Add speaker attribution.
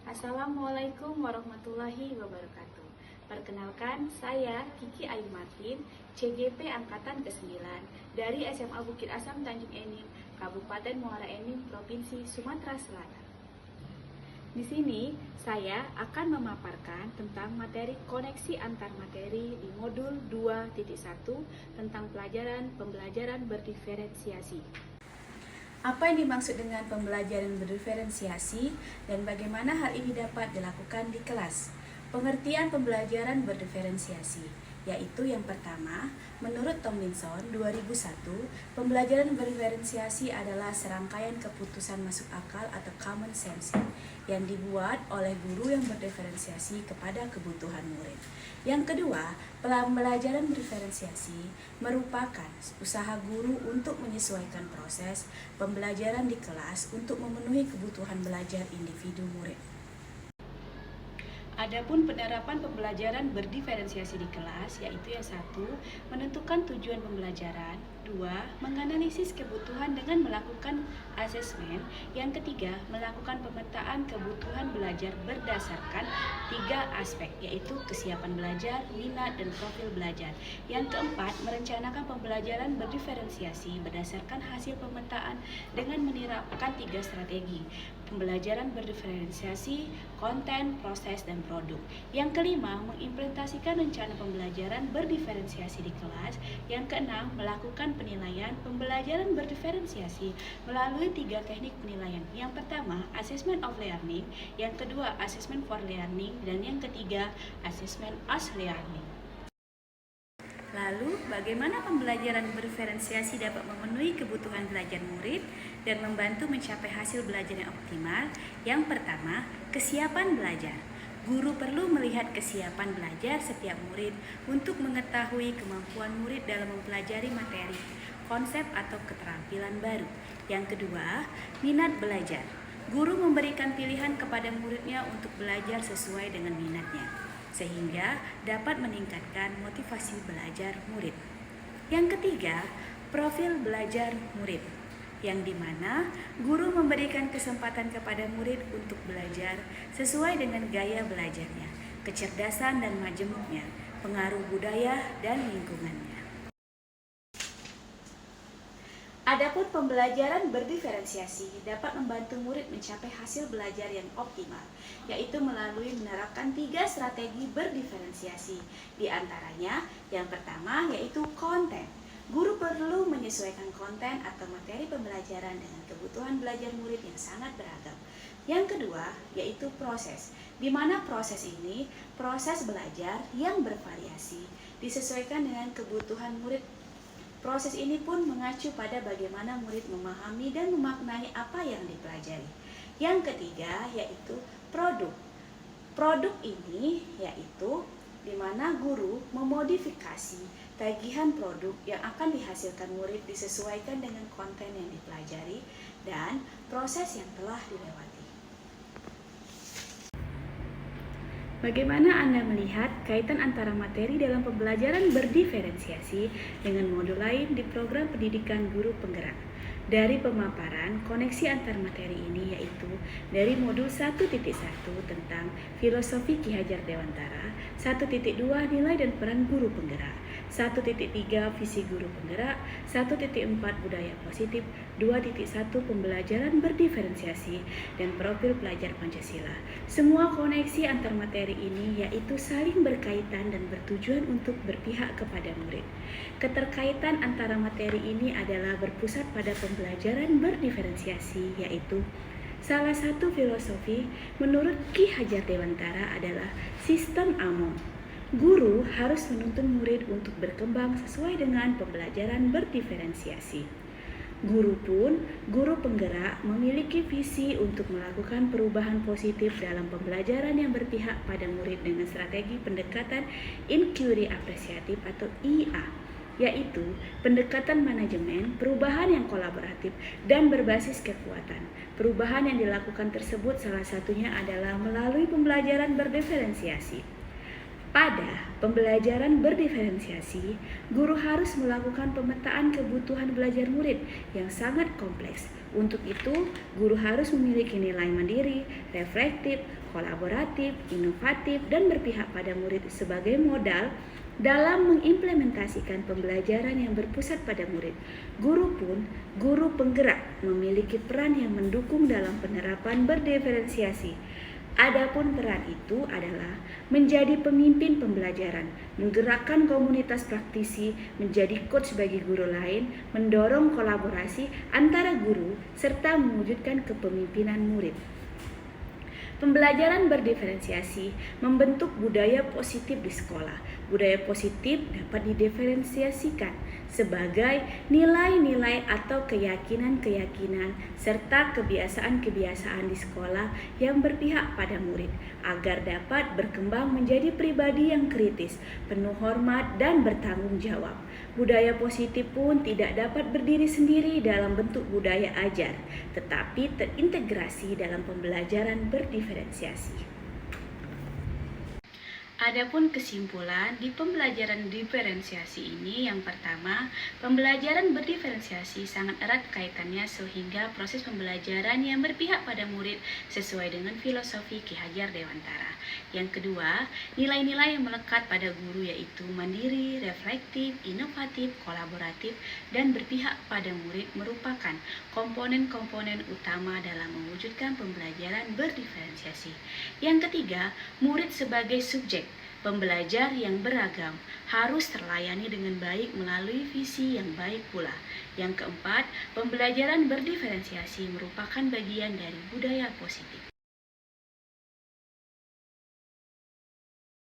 Speaker 1: Assalamualaikum warahmatullahi wabarakatuh. Perkenalkan, saya Kiki Ayu Martin, CGP Angkatan ke-9 dari SMA Bukit Asam Tanjung Enim, Kabupaten Muara Enim, Provinsi Sumatera Selatan. Di sini, saya akan memaparkan tentang materi koneksi antar materi di modul 2.1 tentang pembelajaran berdiferensiasi. Apa yang dimaksud dengan pembelajaran berdiferensiasi dan bagaimana hal ini dapat dilakukan di kelas? Pengertian pembelajaran berdiferensiasi, yaitu yang pertama, menurut Tomlinson 2001, pembelajaran berdiferensiasi adalah serangkaian keputusan masuk akal atau common sense yang dibuat oleh guru yang berdiferensiasi kepada kebutuhan murid. Yang kedua, pembelajaran berdiferensiasi merupakan usaha guru untuk menyesuaikan proses pembelajaran di kelas untuk memenuhi kebutuhan belajar individu murid. Adapun penerapan pembelajaran berdiferensiasi di kelas, yaitu yang satu, menentukan tujuan pembelajaran, dua, menganalisis kebutuhan dengan melakukan asesmen, yang ketiga, melakukan pemetaan kebutuhan belajar berdasarkan tiga aspek, yaitu kesiapan belajar, minat, dan profil belajar. Yang keempat, merencanakan pembelajaran berdiferensiasi berdasarkan hasil pemetaan dengan menerapkan tiga strategi, pembelajaran berdiferensiasi, konten, proses, dan produk. Yang kelima, mengimplementasikan rencana pembelajaran berdiferensiasi di kelas. Yang keenam, melakukan penilaian pembelajaran berdiferensiasi melalui tiga teknik penilaian. Yang pertama, assessment of learning, yang kedua, assessment for learning, dan yang ketiga, assessment as learning. Lalu, bagaimana pembelajaran berdiferensiasi dapat memenuhi kebutuhan belajar murid dan membantu mencapai hasil belajar yang optimal? Yang pertama, kesiapan belajar. Guru perlu melihat kesiapan belajar setiap murid untuk mengetahui kemampuan murid dalam mempelajari materi, konsep atau keterampilan baru. Yang kedua, minat belajar. Guru memberikan pilihan kepada muridnya untuk belajar sesuai dengan minatnya, sehingga dapat meningkatkan motivasi belajar murid. Yang ketiga, profil belajar murid, yang dimana guru memberikan kesempatan kepada murid untuk belajar sesuai dengan gaya belajarnya, kecerdasan dan majemuknya, pengaruh budaya dan lingkungannya. Adapun pembelajaran berdiferensiasi dapat membantu murid mencapai hasil belajar yang optimal, yaitu melalui menerapkan tiga strategi berdiferensiasi. Di antaranya, yang pertama yaitu konten. Guru perlu menyesuaikan konten atau materi pembelajaran dengan kebutuhan belajar murid yang sangat beragam. Yang kedua yaitu proses, di mana proses ini proses belajar yang bervariasi, disesuaikan dengan kebutuhan murid. Proses ini pun mengacu pada bagaimana murid memahami dan memaknai apa yang dipelajari. Yang ketiga yaitu produk. Produk ini yaitu di mana guru memodifikasi tagihan produk yang akan dihasilkan murid disesuaikan dengan konten yang dipelajari dan proses yang telah dilewati. Bagaimana Anda melihat kaitan antara materi dalam pembelajaran berdiferensiasi dengan modul lain di program pendidikan guru penggerak? Dari pemaparan koneksi antar materi ini yaitu dari modul 1.1 tentang filosofi Ki Hajar Dewantara, 1.2 nilai dan peran guru penggerak, 1.3 visi guru penggerak, 1.4 budaya positif, 2.1 pembelajaran berdiferensiasi, dan profil pelajar Pancasila. Semua koneksi antar materi ini yaitu saling berkaitan dan bertujuan untuk berpihak kepada murid. Keterkaitan antara materi ini adalah berpusat pada pembelajaran berdiferensiasi, yaitu salah satu filosofi menurut Ki Hajar Dewantara adalah sistem AMO. Guru harus menuntun murid untuk berkembang sesuai dengan pembelajaran berdiferensiasi. Guru penggerak memiliki visi untuk melakukan perubahan positif dalam pembelajaran yang berpihak pada murid dengan strategi pendekatan inquiry apresiatif atau IA, yaitu pendekatan manajemen, perubahan yang kolaboratif, dan berbasis kekuatan. Perubahan yang dilakukan tersebut salah satunya adalah melalui pembelajaran berdiferensiasi. Pada pembelajaran berdiferensiasi, guru harus melakukan pemetaan kebutuhan belajar murid yang sangat kompleks. Untuk itu, guru harus memiliki nilai mandiri, reflektif, kolaboratif, inovatif, dan berpihak pada murid sebagai modal dalam mengimplementasikan pembelajaran yang berpusat pada murid. Guru penggerak memiliki peran yang mendukung dalam penerapan berdiferensiasi. Adapun peran itu adalah menjadi pemimpin pembelajaran, menggerakkan komunitas praktisi, menjadi coach bagi guru lain, mendorong kolaborasi antara guru, serta mewujudkan kepemimpinan murid. Pembelajaran berdiferensiasi membentuk budaya positif di sekolah. Budaya positif dapat didiferensiasikan sebagai nilai-nilai atau keyakinan-keyakinan serta kebiasaan-kebiasaan di sekolah yang berpihak pada murid agar dapat berkembang menjadi pribadi yang kritis, penuh hormat, dan bertanggung jawab. Budaya positif pun tidak dapat berdiri sendiri dalam bentuk budaya ajar, tetapi terintegrasi dalam pembelajaran berdiferensiasi. Adapun kesimpulan di pembelajaran diferensiasi ini, yang pertama, pembelajaran berdiferensiasi sangat erat kaitannya sehingga proses pembelajaran yang berpihak pada murid sesuai dengan filosofi Ki Hajar Dewantara. Yang kedua, nilai-nilai yang melekat pada guru yaitu mandiri, reflektif, inovatif, kolaboratif, dan berpihak pada murid merupakan komponen-komponen utama dalam mewujudkan pembelajaran berdiferensiasi. Yang ketiga, murid sebagai subjek pembelajar yang beragam harus terlayani dengan baik melalui visi yang baik pula. Yang keempat, pembelajaran berdiferensiasi merupakan bagian dari budaya positif.